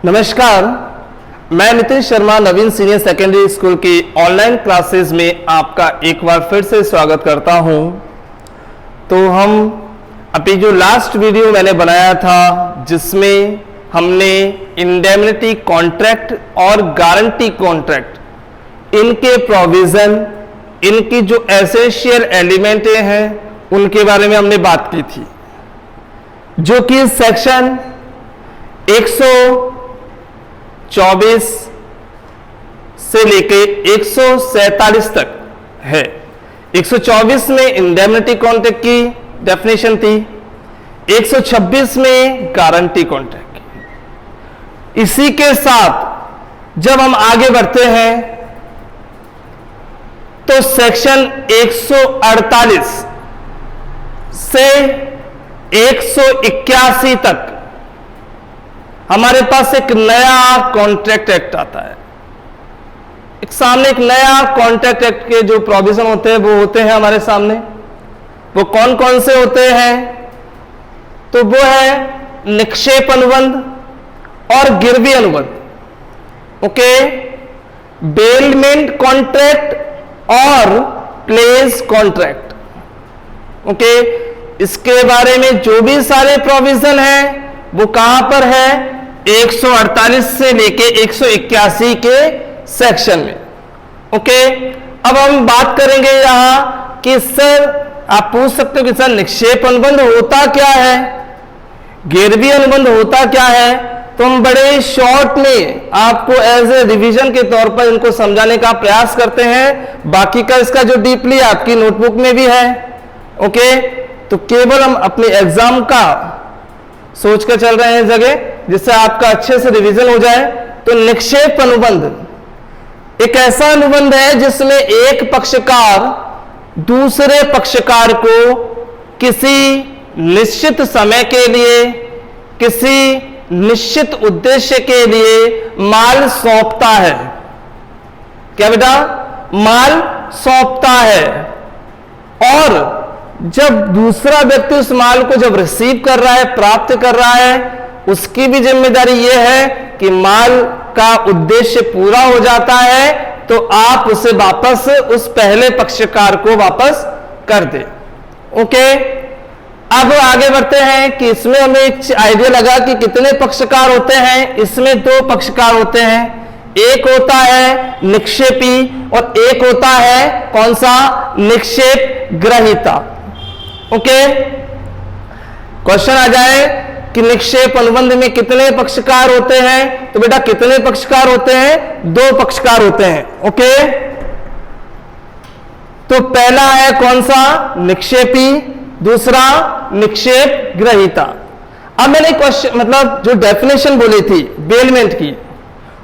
नमस्कार, मैं नितिन शर्मा नवीन senior secondary school की ऑनलाइन क्लासेस में आपका एक बार फिर से स्वागत करता हूं। तो हम अभी जो लास्ट वीडियो मैंने बनाया था जिसमें हमने इंडेमनिटी कॉन्ट्रैक्ट और गारंटी कॉन्ट्रैक्ट इनके प्रोविजन, इनकी जो एसेंशियल एलिमेंट हैं उनके बारे में हमने बात की थी, जो कि सेक्शन 124 से लेके 147 तक है। 124 में इंडेमनिटी कॉन्ट्रैक्ट की डेफिनेशन थी, 126 में गारंटी कॉन्ट्रैक्ट की। इसी के साथ जब हम आगे बढ़ते हैं तो सेक्शन 148 से 181 तक हमारे पास एक नया कॉन्ट्रैक्ट एक्ट आता है। एक सामने एक नया कॉन्ट्रैक्ट एक्ट के जो प्रोविजन होते हैं वो होते हैं हमारे सामने। वो कौन कौन से होते हैं? तो वो है निक्षेप अनुबंध और गिरवी अनुबंध, ओके, बेलमेंट कॉन्ट्रैक्ट और प्लेस कॉन्ट्रैक्ट, ओके। इसके बारे में जो भी सारे प्रोविजन हैं वो कहां पर है? 148 से लेके 181 के सेक्शन में, ओके। अब हम बात करेंगे यहां कि सर, आप पूछ सकते हो कि सर निक्षेप अनुबंध होता क्या है, गिरवी अनुबंध होता क्या है? तो हम बड़े शॉर्ट में आपको एज ए रिवीजन के तौर पर इनको समझाने का प्रयास करते हैं। बाकी का इसका जो डीपली आपकी नोटबुक में भी है, ओके। तो केवल हम अपने एग्जाम का सोच कर चल रहे हैं जगह, जिससे आपका अच्छे से रिवीजन हो जाए। तो निक्षेप अनुबंध एक ऐसा अनुबंध है जिसमें एक पक्षकार दूसरे पक्षकार को किसी निश्चित समय के लिए, किसी निश्चित उद्देश्य के लिए माल सौंपता है। क्या बेटा? माल सौंपता है। और जब दूसरा व्यक्ति उस माल को जब रिसीव कर रहा है, प्राप्त कर रहा है, उसकी भी जिम्मेदारी यह है कि माल का उद्देश्य पूरा हो जाता है तो आप उसे वापस उस पहले पक्षकार को वापस कर दे, ओके। अब आगे बढ़ते हैं कि इसमें हमें एक आइडिया लगा कि कितने पक्षकार होते हैं। इसमें 2 पक्षकार होते हैं, एक होता है निक्षेपी और एक होता है कौन सा? निक्षेप ग्रहीता, ओके। क्वेश्चन आ जाए कि निक्षेप अनुबंध में कितने पक्षकार होते हैं? तो बेटा कितने पक्षकार होते हैं? 2 पक्षकार होते हैं, ओके। तो पहला है कौन सा? निक्षेपी, दूसरा निक्षेप ग्रहीता। अब मैंने क्वेश्चन मतलब जो डेफिनेशन बोली थी बेलमेंट की,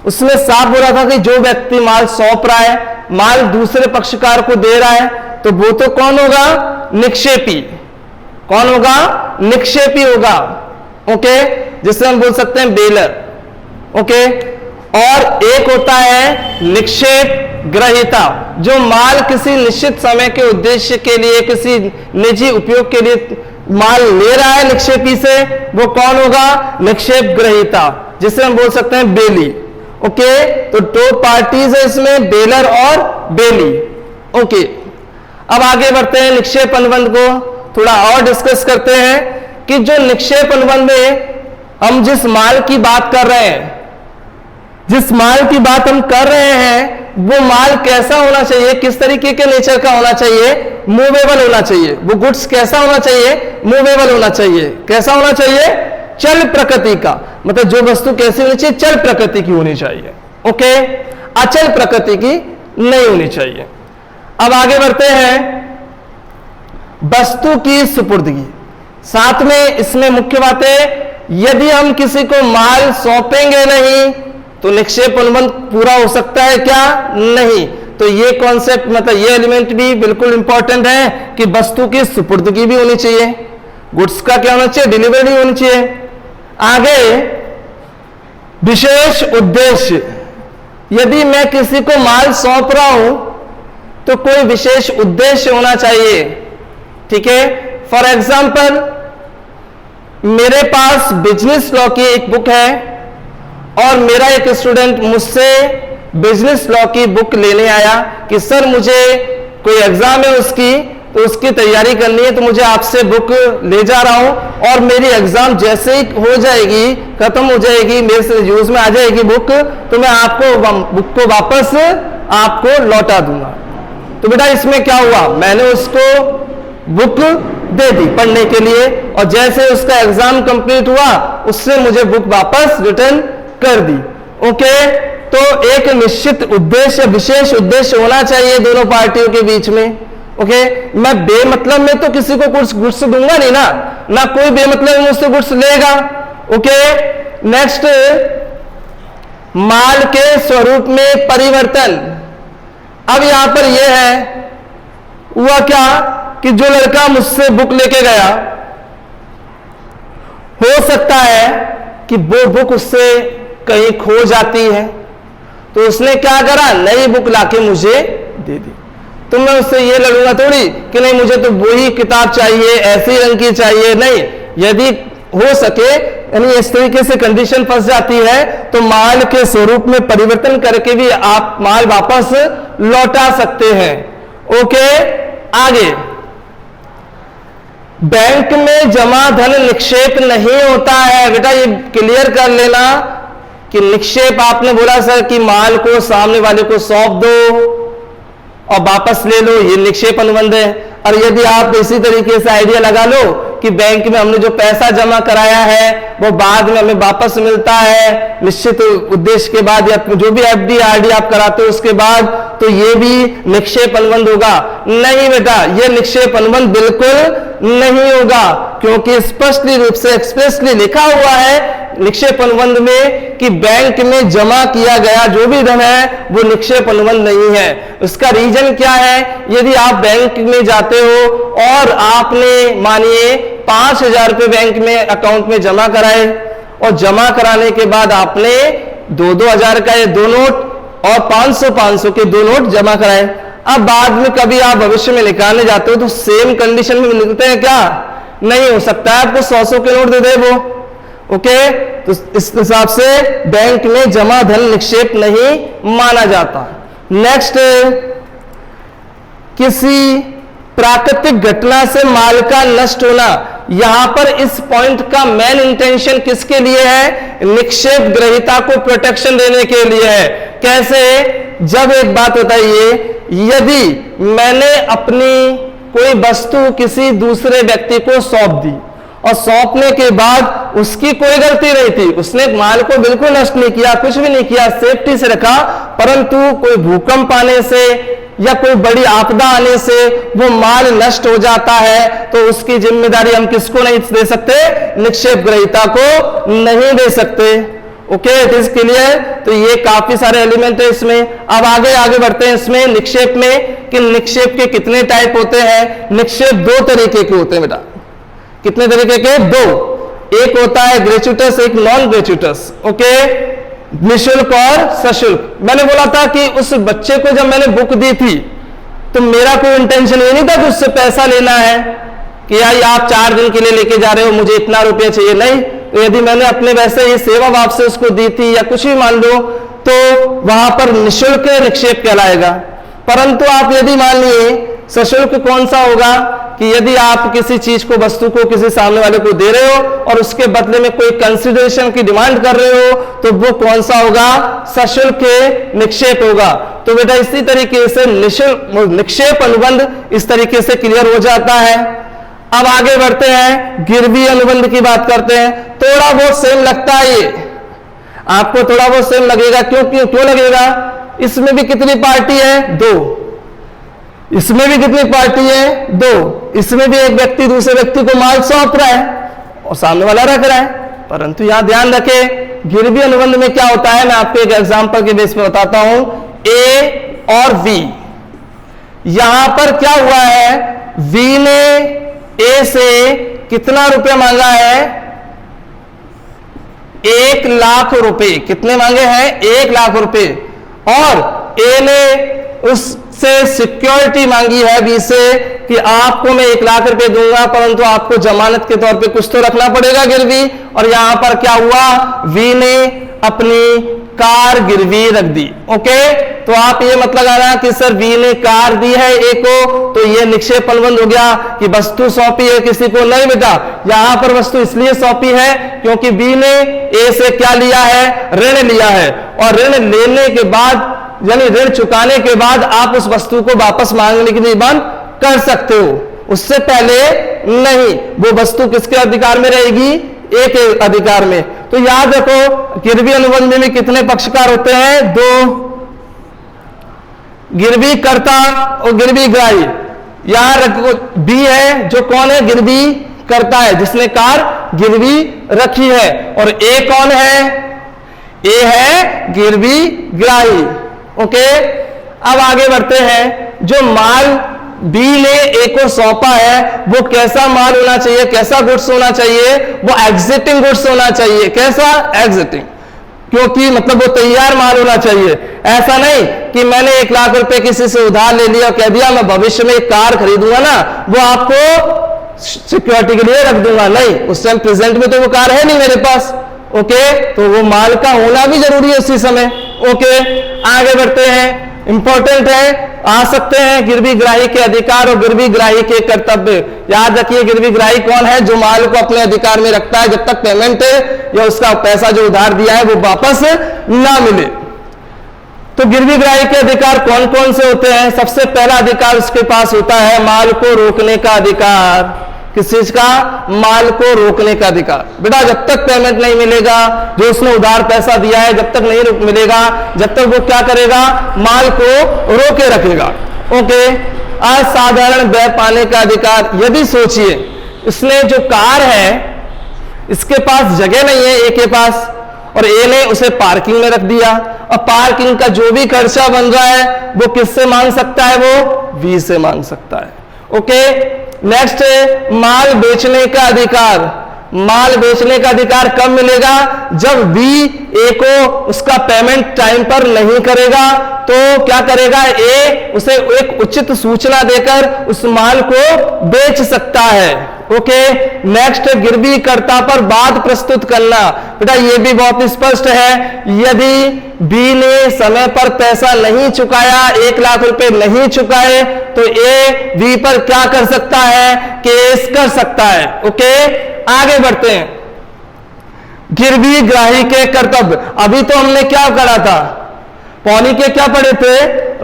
उसमें साफ बोला था कि जो व्यक्ति माल सौंप रहा है, माल दूसरे पक्षकार को दे रहा है, तो वो तो कौन होगा? निक्षेपी। कौन होगा? निक्षेपी होगा, ओके, जिसे हम बोल सकते हैं बेलर, ओके। और एक होता है निक्षेप ग्रहीता, जो माल किसी निश्चित समय के उद्देश्य के लिए, किसी निजी उपयोग के लिए माल ले रहा है निक्षेपी से, वो कौन होगा? निक्षेप ग्रहीता, जिसे हम बोल सकते हैं बेली, ओके। तो 2 पार्टीज है इसमें, बेलर और बेली, ओके। अब आगे बढ़ते हैं, निक्षेप अनुबंध को थोड़ा और डिस्कस करते हैं कि जो निक्षेप अनुबंध में हम जिस माल की बात कर रहे हैं, जिस माल की बात हम कर रहे हैं, वो माल कैसा होना चाहिए, किस तरीके के नेचर का होना चाहिए? मूवेबल होना चाहिए। वो गुड्स कैसा होना चाहिए? मूवेबल होना चाहिए। कैसा होना चाहिए? चल प्रकृति का, मतलब जो वस्तु कैसी होनी चाहिए? चल प्रकृति की होनी चाहिए, ओके, अचल प्रकृति की नहीं होनी चाहिए। अब आगे बढ़ते हैं, वस्तु की सुपुर्दगी। साथ में इसमें मुख्य बात है, यदि हम किसी को माल सौंपेंगे नहीं तो निक्षेप अनुबंध पूरा हो सकता है क्या? नहीं। तो ये कॉन्सेप्ट, मतलब ये एलिमेंट भी बिल्कुल इंपॉर्टेंट है कि वस्तु की सुपुर्दगी भी होनी चाहिए, गुड्स का क्या होना चाहिए? डिलीवरी होनी चाहिए। आगे विशेष उद्देश्य, यदि मैं किसी को माल सौंप रहा हूं तो कोई विशेष उद्देश्य होना चाहिए, ठीक है। फॉर एग्जाम्पल, मेरे पास बिजनेस लॉ की एक बुक है और मेरा एक स्टूडेंट मुझसे बिजनेस लॉ की बुक लेने आया कि सर मुझे कोई एग्जाम है उसकी, तो उसकी तैयारी करनी है, तो मुझे आपसे बुक ले जा रहा हूं और मेरी एग्जाम जैसे ही हो जाएगी, खत्म हो जाएगी, मेरे से यूज में आ जाएगी बुक, तो मैं आपको बुक को वापस आपको लौटा दूंगा। तो बेटा इसमें क्या हुआ, मैंने उसको बुक दे दी पढ़ने के लिए और जैसे उसका एग्जाम कंप्लीट हुआ उससे मुझे बुक वापस रिटर्न कर दी। ओके, तो एक निश्चित उद्देश्य, विशेष उद्देश्य होना चाहिए दोनों पार्टियों के बीच में। ओके, मैं बेमतलब में तो किसी को कुछ गुड्स दूंगा नहीं ना कोई बेमतलब में मुझसे गुड्स लेगा। ओके, नेक्स्ट, माल के स्वरूप में परिवर्तन। अब यहां पर यह है, हुआ क्या कि जो लड़का मुझसे बुक लेके गया, हो सकता है कि वो बुक उससे कहीं खो जाती है, तो उसने क्या करा, नई बुक लाके मुझे दे दी। तो मैं उससे ये लड़ूंगा थोड़ी कि नहीं मुझे तो वही किताब चाहिए, ऐसी रंग की चाहिए, नहीं। यदि हो सके, यानी इस तरीके से कंडीशन फंस जाती है, तो माल के स्वरूप में परिवर्तन करके भी आप माल वापस लौटा सकते हैं। ओके, आगे, बैंक में जमा धन निक्षेप नहीं होता है। बेटा ये क्लियर कर लेना कि निक्षेप आपने बोला सर कि माल को सामने वाले को सौंप दो और वापस ले लो, ये निक्षेप अनुबंध है। और यदि आप इसी तरीके से आइडिया लगा लो कि बैंक में हमने जो पैसा जमा कराया है वो बाद में हमें वापस मिलता है निश्चित उद्देश्य के बाद, या जो भी एफडी आरडी आप कराते हो उसके बाद, तो ये भी निक्षेप अनुबंध होगा। नहीं बेटा, ये निक्षेप अनुबंध बिल्कुल नहीं होगा, क्योंकि स्पष्ट रूप से एक्सप्रेसली लिखा हुआ है निक्षेप अनुबंध में कि बैंक में जमा किया गया जो भी धन है वो निक्षेप अनुबंध नहीं है। उसका रीजन क्या है, यदि आप बैंक में जाते हो और आपने मानिए 5,000 रुपए बैंक में अकाउंट में जमा कराए और जमा कराने के बाद आपने 2,000 का ये दो नोट और 500 के दो नोट जमा कराए। अब बाद में कभी आप भविष्य में निकालने जाते हो तो सेम कंडीशन में मिलते हैं क्या, नहीं हो सकता है, आपको 100 के नोट दे दे वो। ओके, तो इस हिसाब से बैंक में जमा धन निक्षेप नहीं माना जाता। नेक्स्ट, किसी प्राकृतिक घटना से माल का नष्ट होना। यहां पर इस पॉइंट का मेन इंटेंशन किसके लिए है, निक्षेप ग्रहीता को प्रोटेक्शन देने के लिए है। कैसे, जब एक बात बताइए, यदि मैंने अपनी कोई वस्तु किसी दूसरे व्यक्ति को सौंप दी और सौंपने के बाद उसकी कोई गलती नहीं थी, उसने माल को बिल्कुल नष्ट नहीं किया, कुछ भी नहीं किया, सेफ्टी से रखा, परंतु कोई भूकंप आने से या कोई बड़ी आपदा आने से वो माल नष्ट हो जाता है, तो उसकी जिम्मेदारी हम किसको नहीं दे सकते, निक्षेप ग्रहीता को नहीं दे सकते। Okay, it is clear. तो ये काफी सारे एलिमेंट है इसमें। अब आगे बढ़ते हैं इसमें निक्षेप में कि निक्षेप के कितने टाइप होते हैं। निक्षेप दो तरीके के होते हैं बेटा। कितने तरीके के, दो। एक होता है ग्रेचुटस, एक नॉन ग्रेचुटस। ओके, निःशुल्क और सशुल्क। मैंने बोला था कि उस बच्चे को जब मैंने बुक दी थी तो मेरा कोई इंटेंशन ये नहीं था कि उससे पैसा लेना है कि यार आप 4 दिन के लिए लेके जा रहे हो, मुझे इतना रुपया चाहिए, नहीं। तो यदि मैंने अपने वैसे ही सेवा भाव से उसको दी थी या कुछ भी मान लो, तो वहां पर निःशुल्क निक्षेप कहलाएगा। परंतु आप यदि मान लिए सशुल्क कौन सा होगा कि यदि आप किसी चीज को, वस्तु को किसी सामने वाले को दे रहे हो और उसके बदले में कोई कंसिडरेशन की डिमांड कर रहे हो, तो वो कौन सा होगा, सशुल्क निक्षेप होगा। तो बेटा इसी तरीके से निक्षेप अनुबंध इस तरीके से क्लियर हो जाता है। अब आगे बढ़ते हैं, गिरवी अनुबंध की बात करते हैं। थोड़ा बहुत सेम लगता है, ये आपको थोड़ा बहुत सेम लगेगा। क्यों लगेगा, इसमें भी कितनी पार्टी है, 2। इसमें भी कितनी पार्टी है, 2। इसमें भी एक व्यक्ति दूसरे व्यक्ति को माल सौंप रहा है और सामने वाला रख रहा है। परंतु यहां ध्यान रखें, गिरवी अनुबंध में क्या होता है, मैं आपको एक एग्जांपल के बेस पे बताता हूं। ए और वी, यहां पर क्या हुआ है, वी ने ए से कितना रुपया मांगा है, 1 लाख रुपए। कितने मांगे हैं, 1 लाख रुपए। और ए ने उससे सिक्योरिटी मांगी है बी से कि आपको मैं 1 लाख रुपए दूंगा, परंतु आपको जमानत के तौर पे कुछ तो रखना पड़ेगा गिरवी। और यहां पर क्या हुआ, वी ने अपनी कार गिरवी रख दी। ओके, तो आप ये मत लगाना कि सर वी ने कार दी है ए को तो ये निक्षेप अनुबंध हो गया कि वस्तु सौंपी है किसी को। नहीं बेटा, यहां पर वस्तु इसलिए सौंपी है क्योंकि बी ने ए से क्या लिया है, ऋण लिया है, और ऋण लेने के बाद यानी ऋण चुकाने के बाद आप उस वस्तु को वापस मांगने की निबंध कर सकते हो, उससे पहले नहीं। वो वस्तु किसके अधिकार में रहेगी, ए के अधिकार में। तो याद रखो गिरवी अनुबंध में कितने पक्षकार होते हैं, 2, गिरवी कर्ता और गिरवी ग्राही। यहां रखो बी है जो कौन है, गिरवी करता है जिसने कार गिरवी रखी है, और ए कौन है, ए है गिरवी ग्राही। ओके, अब आगे बढ़ते हैं। जो माल बी ने ए को सौंपा है वो कैसा माल होना चाहिए, कैसा गुड्स होना चाहिए, वो एग्जिटिंग गुड्स होना चाहिए। कैसा, एग्जिटिंग, क्योंकि मतलब वो तैयार माल होना चाहिए। ऐसा नहीं कि मैंने 1 लाख रुपए किसी से उधार ले लिया और कह दिया मैं भविष्य में एक कार खरीदूंगा ना, वो आपको सिक्योरिटी के लिए रख दूंगा। नहीं, उस टाइम प्रेजेंट में तो वो कार है नहीं मेरे पास। ओके, तो वो माल का होना भी जरूरी है उसी समय। ओके, आगे बढ़ते हैं। इंपॉर्टेंट है, आ सकते हैं गिरवी ग्राही के अधिकार और गिरवी ग्राही के कर्तव्य। याद रखिए गिरवी ग्राही कौन है, जो माल को अपने अधिकार में रखता है जब तक पेमेंट या उसका पैसा जो उधार दिया है वो वापस ना मिले। तो गिरवी ग्राही के अधिकार कौन कौन से होते हैं। सबसे पहला अधिकार उसके पास होता है माल को रोकने का अधिकार। किस चीज का, माल को रोकने का अधिकार। बेटा जब तक पेमेंट नहीं मिलेगा, जो उसने उधार पैसा दिया है जब तक नहीं मिलेगा, जब तक वो क्या करेगा, माल को रोके रखेगा। ओके, असाधारण व्यय पाने का अधिकार। यदि सोचिए इसने जो कार है इसके पास जगह नहीं है ए के पास, और ए ने उसे पार्किंग में रख दिया, और पार्किंग का जो भी खर्चा बन रहा है वो किससे मांग सकता है, वो वी से मांग सकता है। ओके, नेक्स्ट है माल बेचने का अधिकार। माल बेचने का अधिकार कब मिलेगा, जब बी ए को उसका पेमेंट टाइम पर नहीं करेगा तो क्या करेगा, ए उसे एक उचित सूचना देकर उस माल को बेच सकता है। ओके, नेक्स्ट गिरवी कर्ता पर वाद प्रस्तुत करना। बेटा ये भी बहुत स्पष्ट है, यदि बी ने समय पर पैसा नहीं चुकाया, 1 लाख रुपए नहीं चुकाए, तो ए बी पर क्या कर सकता है, केस कर सकता है। ओके, आगे बढ़ते हैं। गिरवी ग्राही के कर्तव्य। अभी तो हमने क्या करा था, पौनी के क्या पढ़े थे,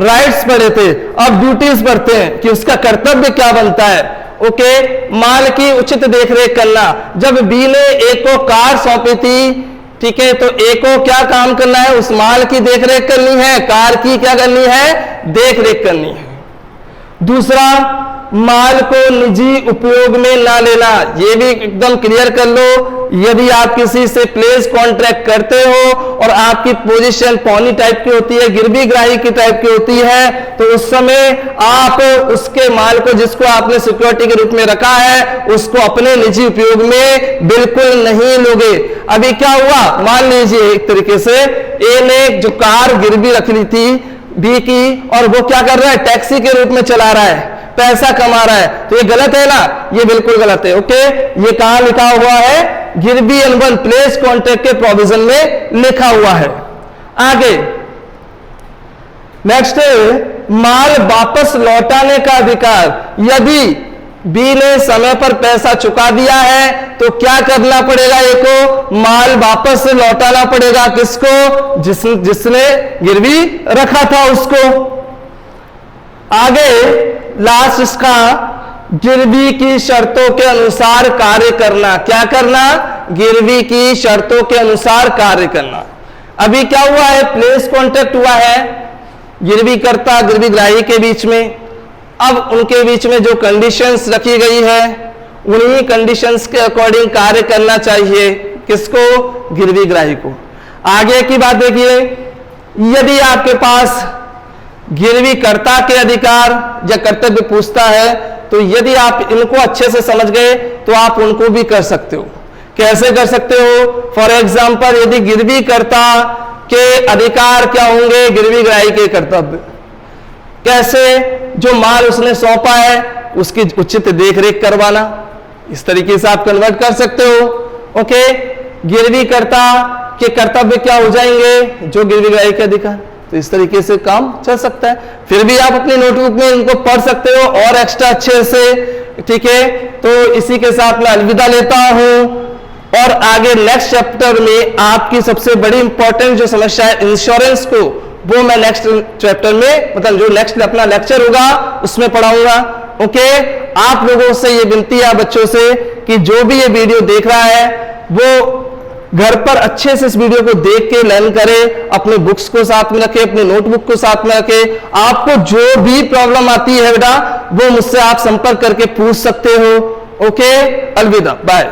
राइट्स पढ़े थे। अब ड्यूटीज पढ़ते हैं कि उसका कर्तव्य क्या बनता है। ओके, माल की उचित देखरेख करना। जब बी ने ए को कार सौंपी थी, ठीक है, तो ए को क्या काम करना है, उस माल की देखरेख करनी है, कार की क्या करनी है, देखरेख करनी है। दूसरा, माल को निजी उपयोग में ना लेना। ये भी एकदम क्लियर कर लो, यदि आप किसी से प्लेस कॉन्ट्रैक्ट करते हो और आपकी पोजीशन पौनी टाइप की होती है, गिरवी ग्राही की टाइप की होती है, तो उस समय आप उसके माल को जिसको आपने सिक्योरिटी के रूप में रखा है उसको अपने निजी उपयोग में बिल्कुल नहीं लोगे। अभी क्या हुआ, मान लीजिए एक तरीके से ए ने जो कार गिरवी रख ली थी बी की, और वो क्या कर रहा है, टैक्सी के रूप में चला रहा है, पैसा कमा रहा है, तो ये गलत है ना, ये बिल्कुल गलत है। ओके, ये कहां लिखा हुआ है, गिरवी अनुबंध प्लेस कॉन्ट्रैक्ट के प्रोविजन में लिखा हुआ है। आगे नेक्स्ट है माल वापस लौटाने का अधिकार। यदि बी ने समय पर पैसा चुका दिया है तो क्या करना पड़ेगा, ए को माल वापस लौटाना पड़ेगा। किसको, जिसने गिरवी रखा था उसको। आगे लास्ट इसका, गिरवी की शर्तों के अनुसार कार्य करना। क्या करना, गिरवी की शर्तों के अनुसार कार्य करना। अभी क्या हुआ है, प्लेस कॉन्ट्रैक्ट हुआ है गिरवी कर्ता गिरवी ग्राही के बीच में। अब उनके बीच में जो कंडीशंस रखी गई है उन्हीं कंडीशंस के अकॉर्डिंग कार्य करना चाहिए। किसको, गिरवी ग्राही को। आगे की बात देखिए, यदि आपके पास गिरवी कर्ता के अधिकार या कर्तव्य पूछता है तो यदि आप इनको अच्छे से समझ गए तो आप उनको भी कर सकते हो। कैसे कर सकते हो, फॉर एग्जाम्पल यदि गिरवी कर्ता के अधिकार क्या होंगे, गिरवी ग्राही के कर्तव्य। कैसे, जो माल उसने सौंपा है उसकी उचित देखरेख करवाना, इस तरीके से आप कन्वर्ट कर सकते हो। ओके, गिरवीकर्ता के कर्तव्य क्या हो जाएंगे, जो गिरवी लगाए के अधिकार, तो इस तरीके से काम चल सकता है। फिर भी आप अपनी नोटबुक में इनको पढ़ सकते हो और एक्स्ट्रा अच्छे से, ठीक है। तो इसी के साथ मैं अलविदा लेता हूं और आगे नेक्स्ट चैप्टर में आपकी सबसे बड़ी इंपॉर्टेंट जो समस्या है इंश्योरेंस को, वो मैं नेक्स्ट चैप्टर में, मतलब जो नेक्स्ट अपना लेक्चर होगा उसमें पढ़ाऊंगा। ओके, आप लोगों से ये विनती है बच्चों से कि जो भी ये वीडियो देख रहा है वो घर पर अच्छे से इस वीडियो को देख के लर्न करें, अपने बुक्स को साथ में रखें, अपने नोटबुक को साथ में रखें। आपको जो भी प्रॉब्लम आती है बेटा वो मुझसे आप संपर्क करके पूछ सकते हो। ओके, अलविदा, बाय।